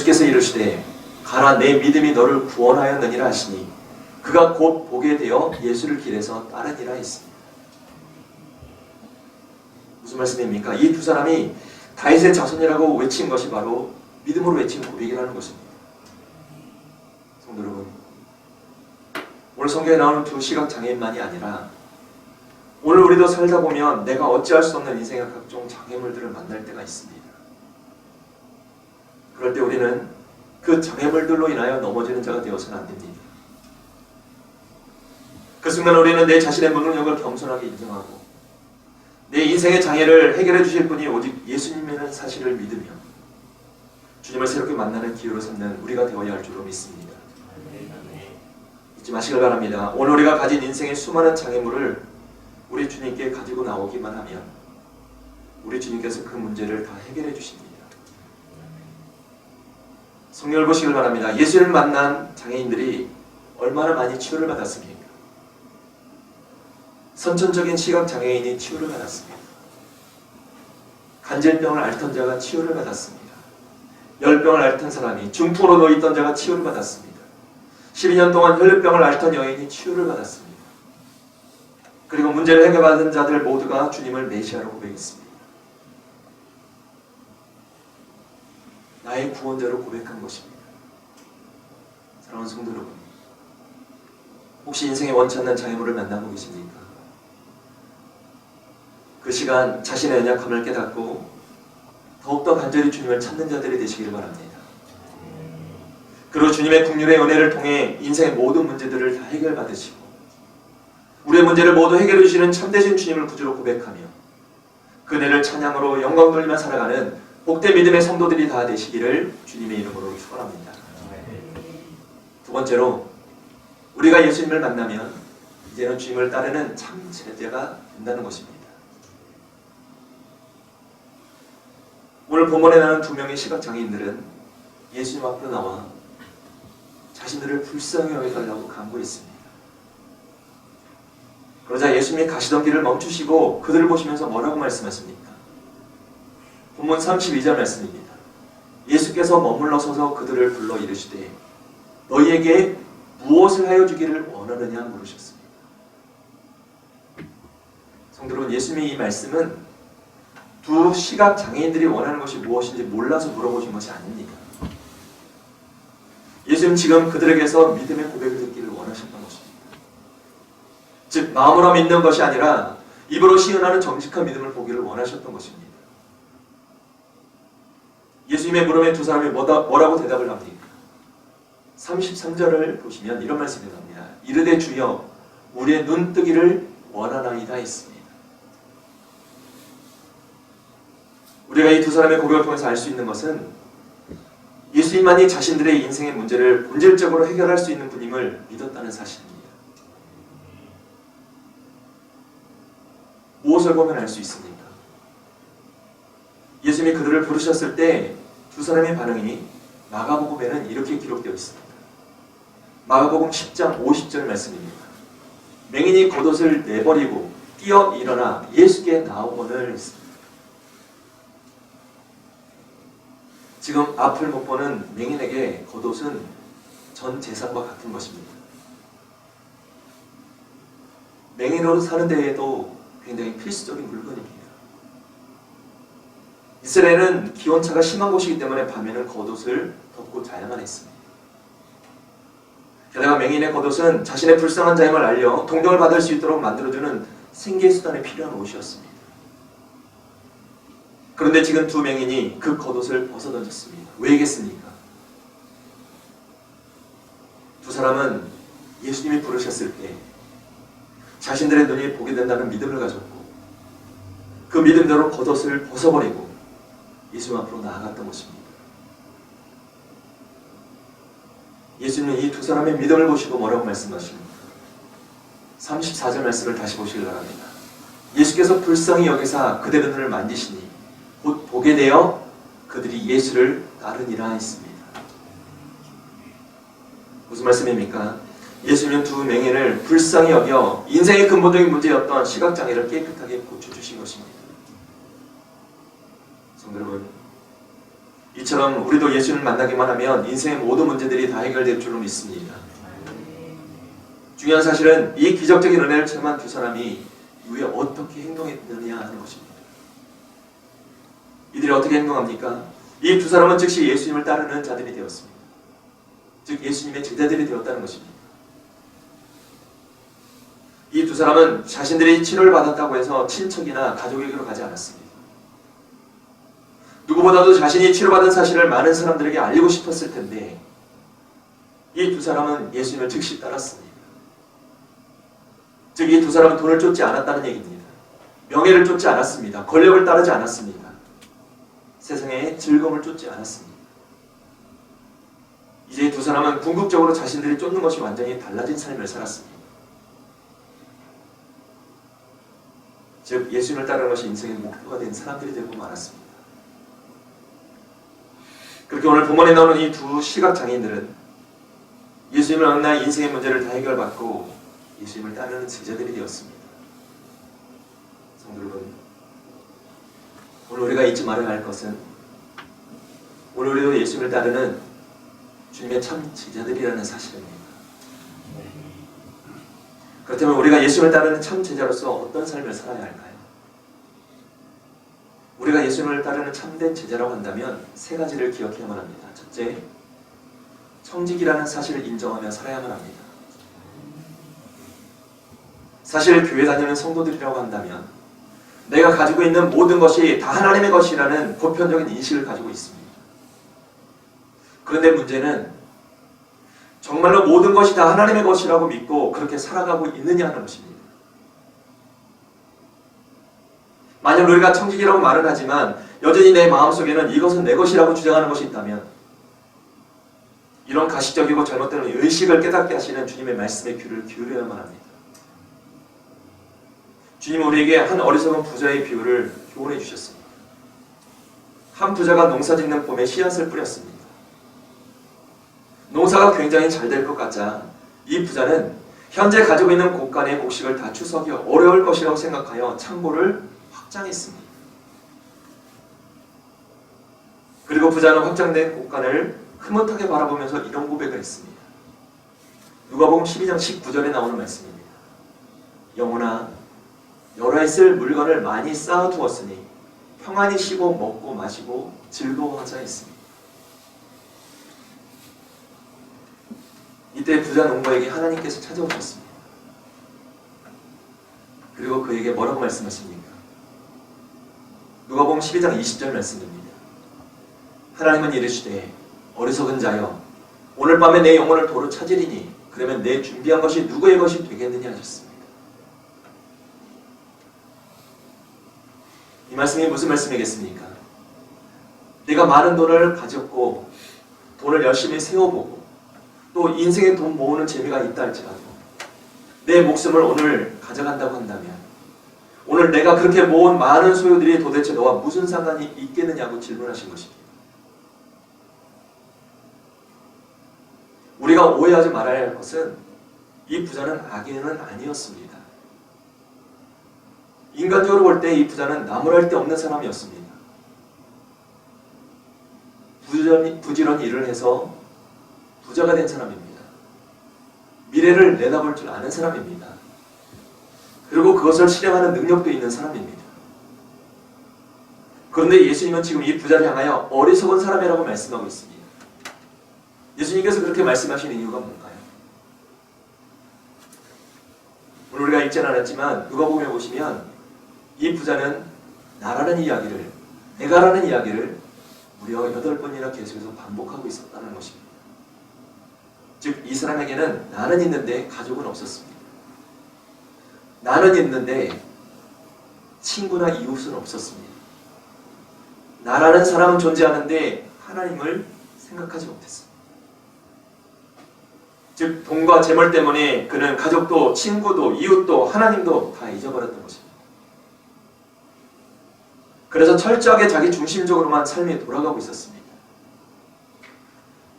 예수께서 이르시되 가라 내 믿음이 너를 구원하였느니라 하시니 그가 곧 보게 되어 예수를 길에서 따르니라 했습니다. 무슨 말씀입니까? 이 두 사람이 다윗의 자손이라고 외친 것이 바로 믿음으로 외친 고백이라는 것입니다. 성도 여러분, 오늘 성경에 나오는 두 시각장애인만이 아니라 오늘 우리도 살다 보면 내가 어찌할 수 없는 인생의 각종 장애물들을 만날 때가 있습니다. 그럴 때 우리는 그 장애물들로 인하여 넘어지는 자가 되어서는 안 됩니다. 그 순간 우리는 내 자신의 무능력을 겸손하게 인정하고 내 인생의 장애를 해결해 주실 분이 오직 예수님이라는 사실을 믿으며 주님을 새롭게 만나는 기회로 삼는 우리가 되어야 할 줄로 믿습니다. 잊지 마시길 바랍니다. 오늘 우리가 가진 인생의 수많은 장애물을 우리 주님께 가지고 나오기만 하면 우리 주님께서 그 문제를 다 해결해 주십니다. 성경을 보시길 바랍니다. 예수를 만난 장애인들이 얼마나 많이 치유를 받았습니까? 선천적인 시각장애인이 치유를 받았습니다. 간질병을 앓던 자가 치유를 받았습니다. 열병을 앓던 사람이 중풍으로 놓여있던 자가 치유를 받았습니다. 12년 동안 혈류병을 앓던 여인이 치유를 받았습니다. 그리고 문제를 해결받은 자들 모두가 주님을 메시아로 고백했습니다. 나의 구원자로 고백한 것입니다. 사랑하는 성도 여러분, 혹시 인생에 원치 않는 장애물을 만나고 계십니까? 그 시간 자신의 연약함을 깨닫고 더욱더 간절히 주님을 찾는 자들이 되시기를 바랍니다. 그리고 주님의 긍휼의 은혜를 통해 인생의 모든 문제들을 다 해결받으시고 우리의 문제를 모두 해결해 주시는 참되신 주님을 구주로 고백하며 그네를 찬양으로 영광 돌리며 살아가는 복된 믿음의 성도들이 다 되시기를 주님의 이름으로 축원합니다. 두 번째로, 우리가 예수님을 만나면 이제는 주님을 따르는 참 제자가 된다는 것입니다. 오늘 본문에 나오는 두 명의 시각장애인들은 예수님 앞으로 나와 자신들을 불쌍히 여겨달라고 간구했습니다. 그러자 예수님이 가시던 길을 멈추시고 그들을 보시면서 뭐라고 말씀하십니까? 본문 32절 말씀입니다. 예수께서 머물러 서서 그들을 불러 이르시되 너희에게 무엇을 하여 주기를 원하느냐 물으셨습니다. 성도 여러분, 예수님의 이 말씀은 두 시각장애인들이 원하는 것이 무엇인지 몰라서 물어보신 것이 아닙니다. 예수님 지금 그들에게서 믿음의 고백을 듣기를 원하셨던 것입니다. 즉 마음으로 믿는 것이 아니라 입으로 시인하는 정직한 믿음을 보기를 원하셨던 것입니다. 예수님의 물음에 두 사람이 뭐라고 대답을 합니까? 33절을 보시면 이런 말씀이 나옵니다. 이르되 주여 우리의 눈뜨기를 원하나이다 했습니다. 우리가 이 두 사람의 고백을 통해서 알 수 있는 것은 예수님만이 자신들의 인생의 문제를 본질적으로 해결할 수 있는 분임을 믿었다는 사실입니다. 무엇을 보면 알 수 있습니까? 예수님이 그들을 부르셨을 때 두 사람의 반응이 마가복음에는 이렇게 기록되어 있습니다. 마가복음 10장 50절 말씀입니다. 맹인이 겉옷을 내버리고 뛰어 일어나 예수께 나오거늘 했습니다. 지금 앞을 못 보는 맹인에게 겉옷은 전 재산과 같은 것입니다. 맹인으로 사는 데에도 굉장히 필수적인 물건입니다. 이스라엘은 기온차가 심한 곳이기 때문에 밤에는 겉옷을 덮고 자야만 했습니다. 게다가 맹인의 겉옷은 자신의 불쌍한 자임을 알려 동정을 받을 수 있도록 만들어주는 생계수단에 필요한 옷이었습니다. 그런데 지금 두 맹인이 그 겉옷을 벗어던졌습니다. 왜겠습니까? 두 사람은 예수님이 부르셨을 때 자신들의 눈이 보게 된다는 믿음을 가졌고 그 믿음대로 겉옷을 벗어버리고 예수님 앞으로 나아갔던 것입니다. 예수님은 이 두 사람의 믿음을 보시고 뭐라고 말씀하십니까? 34절 말씀을 다시 보시기 바랍니다. 예수께서 불쌍히 여기사 그들의 눈을 만지시니 곧 보게 되어 그들이 예수를 따르니라 했습니다. 무슨 말씀입니까? 예수님은 두 맹인을 불쌍히 여겨 인생의 근본적인 문제였던 시각장애를 깨끗하게 고쳐주신 것입니다. 성도 여러분, 이처럼 우리도 예수님을 만나기만 하면 인생의 모든 문제들이 다 해결될 줄로 믿습니다. 중요한 사실은 이 기적적인 은혜를 체험한 두 사람이 이후에 어떻게 행동했느냐 하는 것입니다. 이들이 어떻게 행동합니까? 이 두 사람은 즉시 예수님을 따르는 자들이 되었습니다. 즉 예수님의 제자들이 되었다는 것입니다. 이 두 사람은 자신들이 치료를 받았다고 해서 친척이나 가족에게로 가지 않았습니다. 누구보다도 자신이 치료받은 사실을 많은 사람들에게 알리고 싶었을 텐데 이 두 사람은 예수님을 즉시 따랐습니다. 즉 이 두 사람은 돈을 쫓지 않았다는 얘기입니다. 명예를 쫓지 않았습니다. 권력을 따르지 않았습니다. 세상의 즐거움을 쫓지 않았습니다. 이제 두 사람은 궁극적으로 자신들이 쫓는 것이 완전히 달라진 삶을 살았습니다. 즉 예수님을 따르는 것이 인생의 목표가 된 사람들이 되고 말았습니다. 그렇게 오늘 본문에 나오는 이 두 시각장애인들은 예수님을 만나 인생의 문제를 다 해결받고 예수님을 따르는 제자들이 되었습니다. 성도 여러분, 오늘 우리가 잊지 말아야 할 것은 오늘 우리도 예수님을 따르는 주님의 참 제자들이라는 사실입니다. 그렇다면 우리가 예수님을 따르는 참 제자로서 어떤 삶을 살아야 할까요? 우리가 예수님을 따르는 참된 제자라고 한다면 세 가지를 기억해야만 합니다. 첫째, 청직이라는 사실을 인정하며 살아야만 합니다. 사실 교회 다니는 성도들이라고 한다면 내가 가지고 있는 모든 것이 다 하나님의 것이라는 보편적인 인식을 가지고 있습니다. 그런데 문제는 정말로 모든 것이 다 하나님의 것이라고 믿고 그렇게 살아가고 있느냐 하는 것입니다. 만약 우리가 청직이라고 말을 하지만 여전히 내 마음속에는 이것은 내 것이라고 주장하는 것이 있다면 이런 가식적이고 잘못된 의식을 깨닫게 하시는 주님의 말씀에 귀를 기울여야만 합니다. 주님 우리에게 한 어리석은 부자의 비유를 교훈해 주셨습니다. 한 부자가 농사 짓는 봄에 씨앗을 뿌렸습니다. 농사가 굉장히 잘 될 것 같자 이 부자는 현재 가지고 있는 곳간의 곡식을 다 추수하기 어려울 것이라고 생각하여 창고를 확장했습니다. 그리고 부자는 확장된 곳간을 흐뭇하게 바라보면서 이런 고백을 했습니다. 누가복음 12장 19절에 나오는 말씀입니다. 영혼아, 여러 해 쓸 물건을 많이 쌓아두었으니 평안히 쉬고 먹고 마시고 즐거워하자 했습니다. 이때 부자 농부에게 하나님께서 찾아오셨습니다. 그리고 그에게 뭐라고 말씀하십니까? 누가복음 12장 20절 말씀입니다. 하나님은 이르시되 어리석은 자여 오늘 밤에 내 영혼을 도로 찾으리니 그러면 내 준비한 것이 누구의 것이 되겠느냐 하셨습니다. 이 말씀이 무슨 말씀이겠습니까? 내가 많은 돈을 가졌고 돈을 열심히 세워보고 또 인생에 돈 모으는 재미가 있다 할지라도 내 목숨을 오늘 가져간다고 한다면 오늘 내가 그렇게 모은 많은 소유들이 도대체 너와 무슨 상관이 있겠느냐고 질문하신 것입니다. 우리가 오해하지 말아야 할 것은 이 부자는 악인은 아니었습니다. 인간적으로 볼 때 이 부자는 나무랄 데 없는 사람이었습니다. 부지런히 일을 해서 부자가 된 사람입니다. 미래를 내다볼 줄 아는 사람입니다. 그리고 그것을 실행하는 능력도 있는 사람입니다. 그런데 예수님은 지금 이 부자를 향하여 어리석은 사람이라고 말씀하고 있습니다. 예수님께서 그렇게 말씀하시는 이유가 뭔가요? 오늘 우리가 읽지는 않았지만 누가복음에 보시면 이 부자는 나라는 이야기를, 내가라는 이야기를 무려 8번이나 계속해서 반복하고 있었다는 것입니다. 즉 이 사람에게는 나는 있는데 가족은 없었습니다. 나는 있는데 친구나 이웃은 없었습니다. 나라는 사람은 존재하는데 하나님을 생각하지 못했습니다. 즉 돈과 재물 때문에 그는 가족도 친구도 이웃도 하나님도 다 잊어버렸던 것입니다. 그래서 철저하게 자기 중심적으로만 삶이 돌아가고 있었습니다.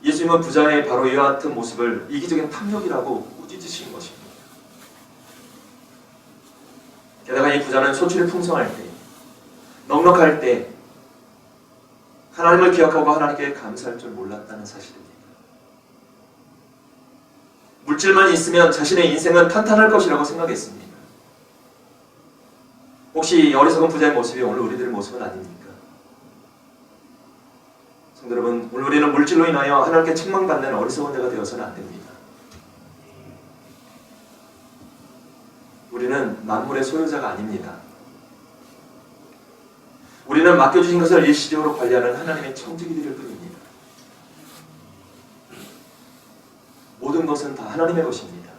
예수님은 부자의 바로 이와 같은 모습을 이기적인 탐욕이라고 꾸짖으신 것입니다. 게다가 이 부자는 소출이 풍성할 때, 넉넉할 때 하나님을 기억하고 하나님께 감사할 줄 몰랐다는 사실입니다. 물질만 있으면 자신의 인생은 탄탄할 것이라고 생각했습니다. 혹시 어리석은 부자의 모습이 오늘 우리들의 모습은 아닙니까? 성도 여러분, 오늘 우리는 물질로 인하여 하나님께 책망받는 어리석은 자가 되어서는 안 됩니다. 우리는 만물의 소유자가 아닙니다. 우리는 맡겨주신 것을 일시적으로 관리하는 하나님의 청지기들일 뿐입니다. 모든 것은 다 하나님의 것입니다.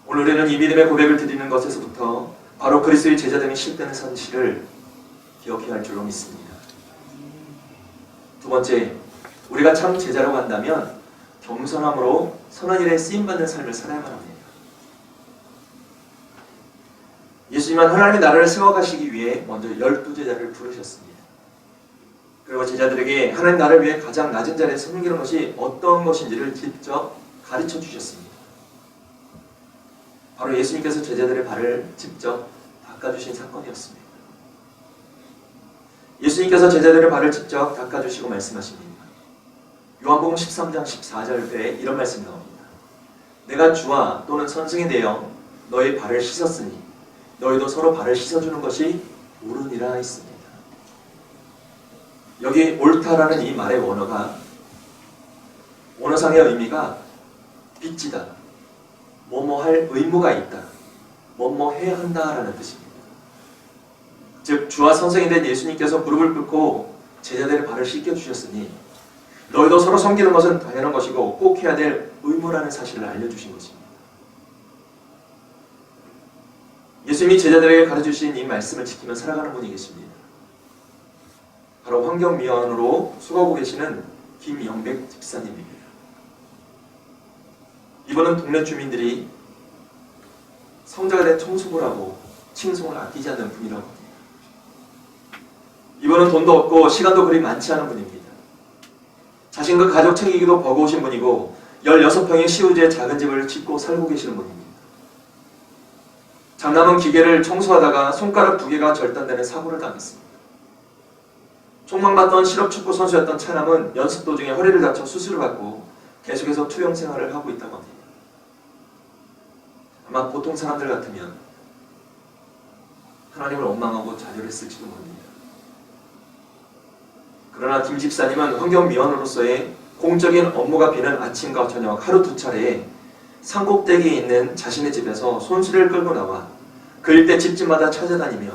오늘 우리는 이 믿음의 고백을 드리는 것에서부터 바로 그리스도의 제자됨이 실현되는 사실을 기억해야 할 줄로 믿습니다. 두 번째, 우리가 참 제자라고 한다면 겸손함으로 선한 일에 쓰임받는 삶을 살아야만 합니다. 예수님은 하나님의 나라를 세워가시기 위해 먼저 12제자를 부르셨습니다. 그리고 제자들에게 하나님 나라를 위해 가장 낮은 자리에 섬기는 것이 어떤 것인지를 직접 가르쳐 주셨습니다. 바로 예수님께서 제자들의 발을 직접 닦아주신 사건이었습니다. 예수님께서 제자들의 발을 직접 닦아주시고 말씀하십니다. 요한복음 13장 14절에 이런 말씀이 나옵니다. 내가 주와 또는 선생이 되어 너희 발을 씻었으니 너희도 서로 발을 씻어주는 것이 옳으니라 했습니다. 여기 옳다라는 이 말의 원어상의 의미가 빚지다, 뭐뭐 할 의무가 있다, 뭐뭐 해야 한다라는 뜻입니다. 즉 주와 선생이 된 예수님께서 무릎을 꿇고 제자들의 발을 씻겨주셨으니 너희도 서로 섬기는 것은 당연한 것이고 꼭 해야 될 의무라는 사실을 알려주신 것입니다. 예수님이 제자들에게 가르쳐주신 이 말씀을 지키며 살아가는 분이 계십니다. 바로 환경미화원으로 수고하고 계시는 김영백 집사님입니다. 이분은 동네 주민들이 성자가 된 청소부라고 칭송을 아끼지 않는 분이라고 합니다. 이분은 돈도 없고 시간도 그리 많지 않은 분입니다. 자신과 가족 챙기기도 버거우신 분이고 16평의 시우지의 작은 집을 짓고 살고 계시는 분입니다. 장남은 기계를 청소하다가 손가락 2개가 절단되는 사고를 당했습니다. 촉망받던 실업축구 선수였던 차남은 연습 도중에 허리를 다쳐 수술을 받고 계속해서 투병 생활을 하고 있다고 합니다. 아마 보통 사람들 같으면 하나님을 원망하고 좌절했을지도 모릅니다. 그러나 김 집사님은 환경미화원으로서의 공적인 업무가 비는 아침과 저녁 하루 2차례에 산꼭대기에 있는 자신의 집에서 손수레를 끌고 나와 그 일대 집집마다 찾아다니며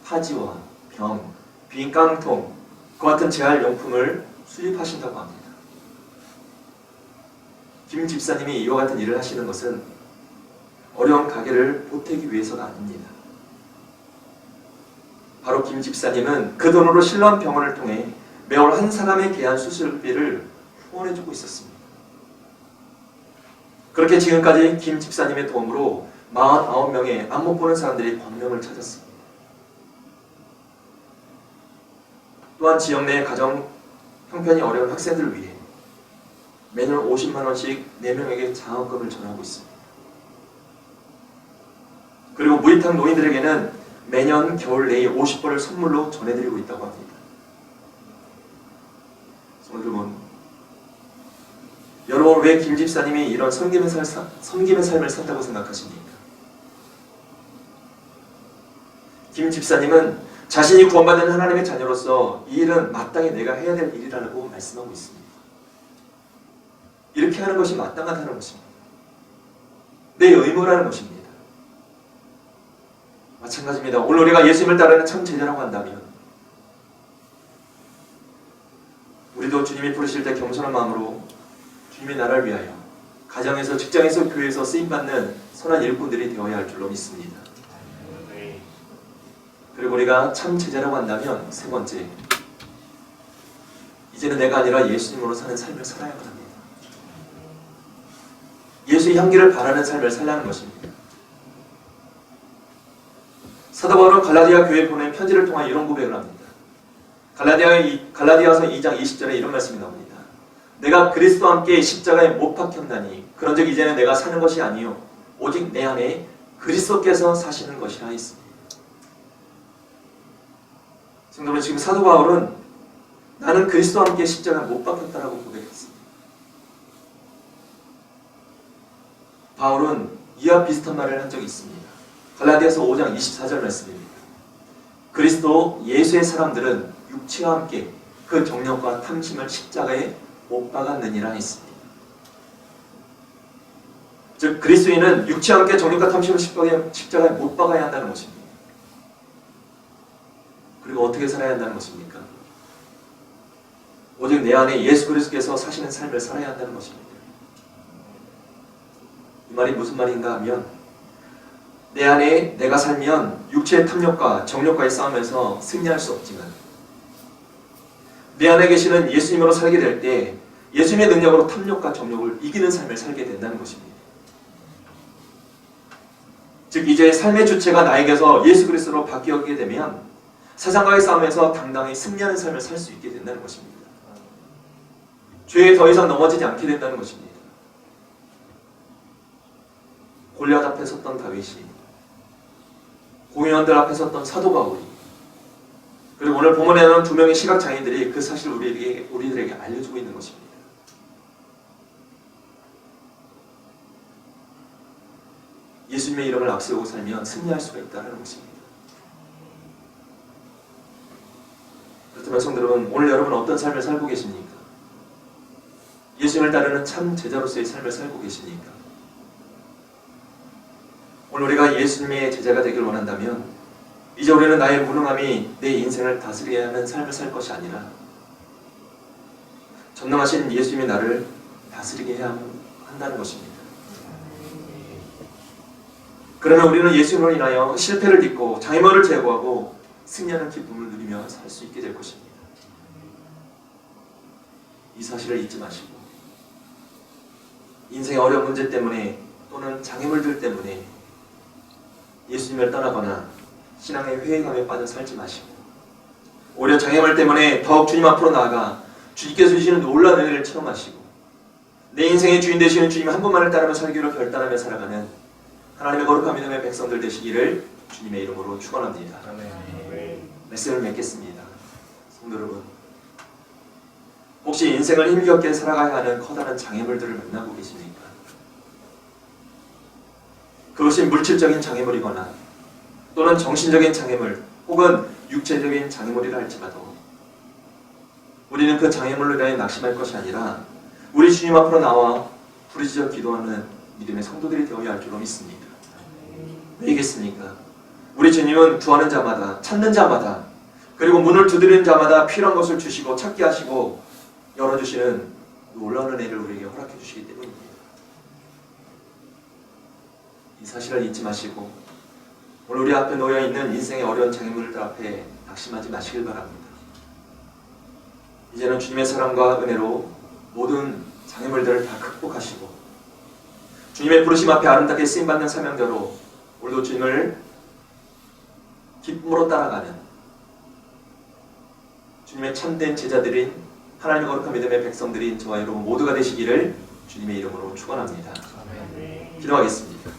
파지와 병, 빈 깡통, 그 같은 재활용품을 수입하신다고 합니다. 김 집사님이 이와 같은 일을 하시는 것은 어려운 가게를 보태기 위해서가 아닙니다. 바로 김 집사님은 그 돈으로 신라한 병원을 통해 매월 한 사람의 개한 수술비를 후원해주고 있었습니다. 그렇게 지금까지 김 집사님의 도움으로 49명의 안 못 보는 사람들이 광명을 찾았습니다. 또한 지역 내 가정 형편이 어려운 학생들을 위해 매년 50만 원씩 4명에게 장학금을 전하고 있습니다. 그리고 무리탕 노인들에게는 매년 겨울 내에 50벌을 선물로 전해드리고 있다고 합니다. 여러분 왜 김 집사님이 이런 섬김의 삶을 산다고 생각하십니까? 김 집사님은 자신이 구원받은 하나님의 자녀로서 이 일은 마땅히 내가 해야 될 일이라고 말씀하고 있습니다. 이렇게 하는 것이 마땅하다는 것입니다. 내 의무라는 것입니다. 마찬가지입니다. 오늘 우리가 예수님을 따르는 참 제자라고 한다면 우리도 주님이 부르실 때 겸손한 마음으로 주님의 나라를 위하여 가정에서, 직장에서, 교회에서 쓰임받는 선한 일꾼들이 되어야 할 줄로 믿습니다. 그리고 우리가 참 제자라고 한다면 세 번째, 이제는 내가 아니라 예수님으로 사는 삶을 살아야만 합니다. 예수의 향기를 바라는 삶을 살라는 것입니다. 사도 바울은 갈라디아 교회에 보낸 편지를 통해 이런 고백을 합니다. 갈라디아서 2장 20절에 이런 말씀이 나옵니다. 내가 그리스도와 함께 십자가에 못 박혔나니 그런즉 이제는 내가 사는 것이 아니요 오직 내 안에 그리스도께서 사시는 것이라 했습니다. 성도는 지금 사도 바울은 나는 그리스도와 함께 십자가에 못 박혔다라고 고백했습니다. 바울은 이와 비슷한 말을 한 적이 있습니다. 갈라디아서 5장 24절 말씀입니다. 그리스도 예수의 사람들은 육체와 함께 그 정욕과 탐심을 십자가에 못 박았느니라 했습니다. 즉 그리스도인은 육체와 함께 정욕과 탐심을 십자가에 못 박아야 한다는 것입니다. 그리고 어떻게 살아야 한다는 것입니까? 오직 내 안에 예수 그리스도께서 사시는 삶을 살아야 한다는 것입니다. 이 말이 무슨 말인가 하면 내 안에 내가 살면 육체의 탐욕과 정욕과의 싸움에서 승리할 수 없지만 내 안에 계시는 예수님으로 살게 될 때 예수님의 능력으로 탐욕과 정욕을 이기는 삶을 살게 된다는 것입니다. 즉 이제 삶의 주체가 나에게서 예수 그리스도로 바뀌게 되면 세상과의 싸움에서 당당히 승리하는 삶을 살 수 있게 된다는 것입니다. 죄에 더 이상 넘어지지 않게 된다는 것입니다. 골리앗 앞에 섰던 다윗이, 공회원들 앞에 섰던 사도 바울이, 그리고 오늘 본문에 나오는 두 명의 시각장애인들이 그 사실을 우리들에게 알려주고 있는 것입니다. 예수님의 이름을 앞세우고 살면 승리할 수가 있다는 것입니다. 그렇다면 성도 여러분, 오늘 여러분 어떤 삶을 살고 계십니까? 예수님을 따르는 참 제자로서의 삶을 살고 계십니까? 오늘 우리가 예수님의 제자가 되길 원한다면 이제 우리는 나의 무능함이 내 인생을 다스려야 하는 삶을 살 것이 아니라 전능하신 예수님이 나를 다스리게 해야 한다는 것입니다. 그러면 우리는 예수님으로 인하여 실패를 딛고 장애물을 제거하고 승리하는 기쁨을 누리며 살 수 있게 될 것입니다. 이 사실을 잊지 마시고 인생의 어려운 문제 때문에 또는 장애물들 때문에 예수님을 떠나거나 신앙의 회의감에 빠져 살지 마시고 오히려 장애물 때문에 더욱 주님 앞으로 나아가 주님께서 주시는 놀라운 은혜를 체험하시고 내 인생의 주인 되시는 주님 한 분만을 따르며 살기로 결단하며 살아가는 하나님의 거룩한 믿음의 백성들 되시기를 주님의 이름으로 축원합니다. 말씀을 맺겠습니다. 성도 여러분, 혹시 인생을 힘겹게 살아가야 하는 커다란 장애물들을 만나고 계십니까? 그것이 물질적인 장애물이거나 또는 정신적인 장애물 혹은 육체적인 장애물이라 할지라도 우리는 그 장애물로 인하여 낙심할 것이 아니라 우리 주님 앞으로 나와 부르짖어 기도하는 믿음의 성도들이 되어야 할 줄로 믿습니다. 왜겠습니까? 우리 주님은 구하는 자마다 찾는 자마다 그리고 문을 두드리는 자마다 필요한 것을 주시고 찾게 하시고 열어주시는 놀라운 은혜를 우리에게 허락해 주시기 때문입니다. 이 사실을 잊지 마시고 오늘 우리 앞에 놓여있는 인생의 어려운 장애물들 앞에 낙심하지 마시길 바랍니다. 이제는 주님의 사랑과 은혜로 모든 장애물들을 다 극복하시고 주님의 부르심 앞에 아름답게 쓰임받는 사명자로 오늘도 주님을 기쁨으로 따라가는 주님의 참된 제자들인 하나님의 거룩한 믿음의 백성들인 저와 여러분 모두가 되시기를 주님의 이름으로 축원합니다. 기도하겠습니다.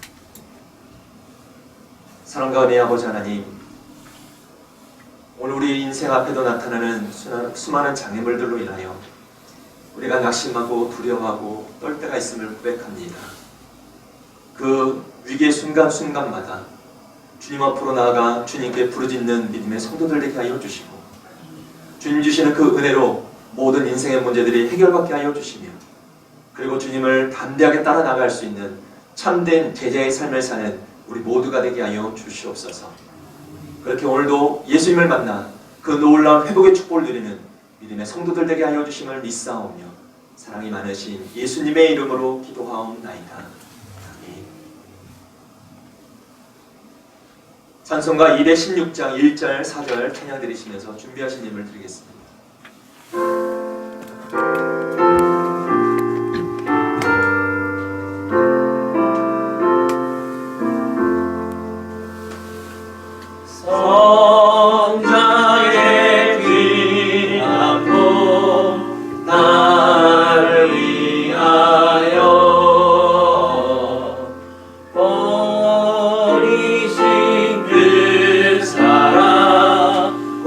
사랑과 은혜의 아버지 하나님, 오늘 우리 인생 앞에도 나타나는 수많은 장애물들로 인하여 우리가 낙심하고 두려워하고 떨 때가 있음을 고백합니다. 그 위기의 순간순간마다 주님 앞으로 나아가 주님께 부르짖는 믿음의 성도들 되게 하여 주시고 주님 주시는 그 은혜로 모든 인생의 문제들이 해결받게 하여 주시며 그리고 주님을 담대하게 따라 나갈 수 있는 참된 제자의 삶을 사는 우리 모두가 되게 하여 주시옵소서. 그렇게 오늘도 예수님을 만나 그 놀라운 회복의 축복을 누리는 믿음의 성도들 되게 하여 주심을 믿사오며 사랑이 많으신 예수님의 이름으로 기도하옵나이다. 아멘. 찬송가 216장 1절 4절 찬양 드리시면서 준비하신 예물 드리겠습니다.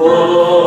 Oh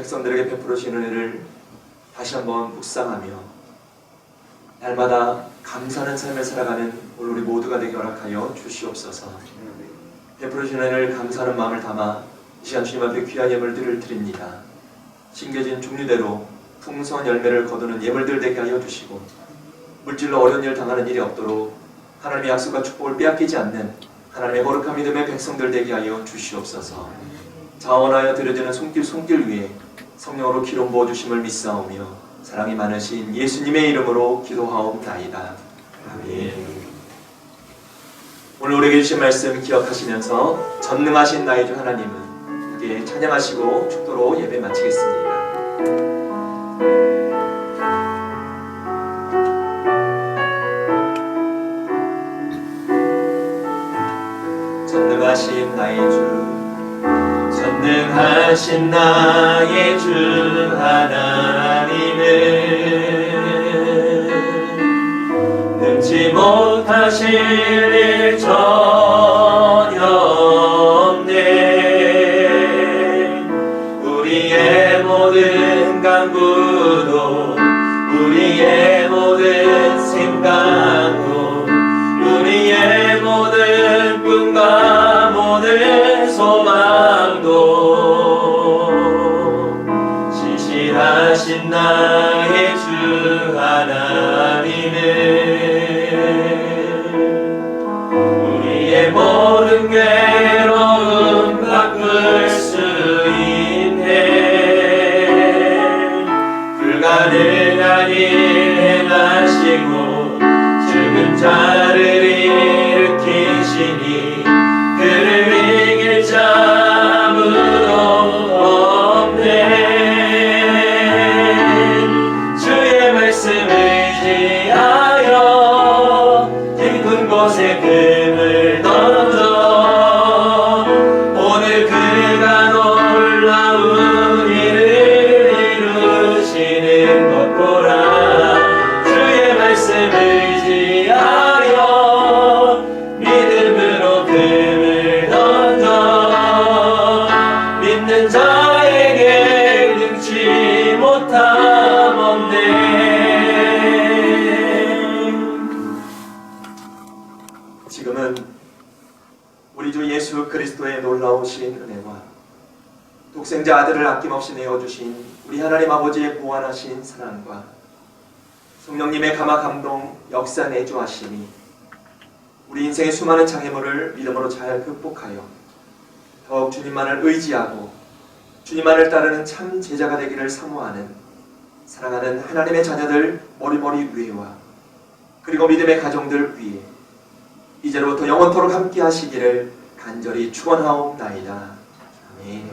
백성들에게 베풀으신 은혜를 다시 한번 묵상하며 날마다 감사하는 삶을 살아가는 오늘 우리 모두가 되게 허락하여 주시옵소서. 베풀으신 은혜를 감사하는 마음을 담아 이 시간 주님 앞에 귀한 예물들을 드립니다. 심겨진 종류대로 풍성한 열매를 거두는 예물들 되게 하여 주시고 물질로 어려운 일 당하는 일이 없도록 하나님의 약속과 축복을 빼앗기지 않는 하나님의 거룩한 믿음의 백성들 되게 하여 주시옵소서. 자원하여 드려지는 손길 위에 성령으로 기름 부어주심을 믿사오며 사랑이 많으신 예수님의 이름으로 기도하옵나이다. 아멘. 오늘 우리에게 주신 말씀 기억하시면서 전능하신 나의 주 하나님은 함께 찬양하시고 축도로 예배 마치겠습니다. 전능하신 나의 주, 전능하신 나의 주 하나님은 능치 못하실 일 전혀 없네. 우리의 모든 간구도 우리의 모든 생각도 우리의 모든 꿈과 모든 소망도 신실하신 나의 주 하나님은 우리의 모든 괴로움 바꿀 수 있네. 불가능한 일 행하시고 죽은 자를 일으키시니 그를 이길 자 아무도 없네. 주의 말씀을 의지하여 깊은 곳에 금을 던져 오늘 그가 놀라운 일을 이루시는 것 보라. 주의 말씀을 의지하여 믿음으로 금을 던져 믿는 자에게 능치 못함 없네. 지금은 우리 주 예수 그리스도의 놀라우신 은혜와 독생자 아들을 아낌없이 내어주신 우리 하나님 아버지의 보완하신 사랑과 성령님의 감화 감동 역사 내주하심이 우리 인생의 수많은 장애물을 믿음으로 잘 극복하여 더욱 주님만을 의지하고 주님만을 따르는 참 제자가 되기를 사모하는 사랑하는 하나님의 자녀들 머리머리 위에와 그리고 믿음의 가정들 위에 이제로부터 영원토록 함께 하시기를 간절히 축원하옵나이다. 아멘.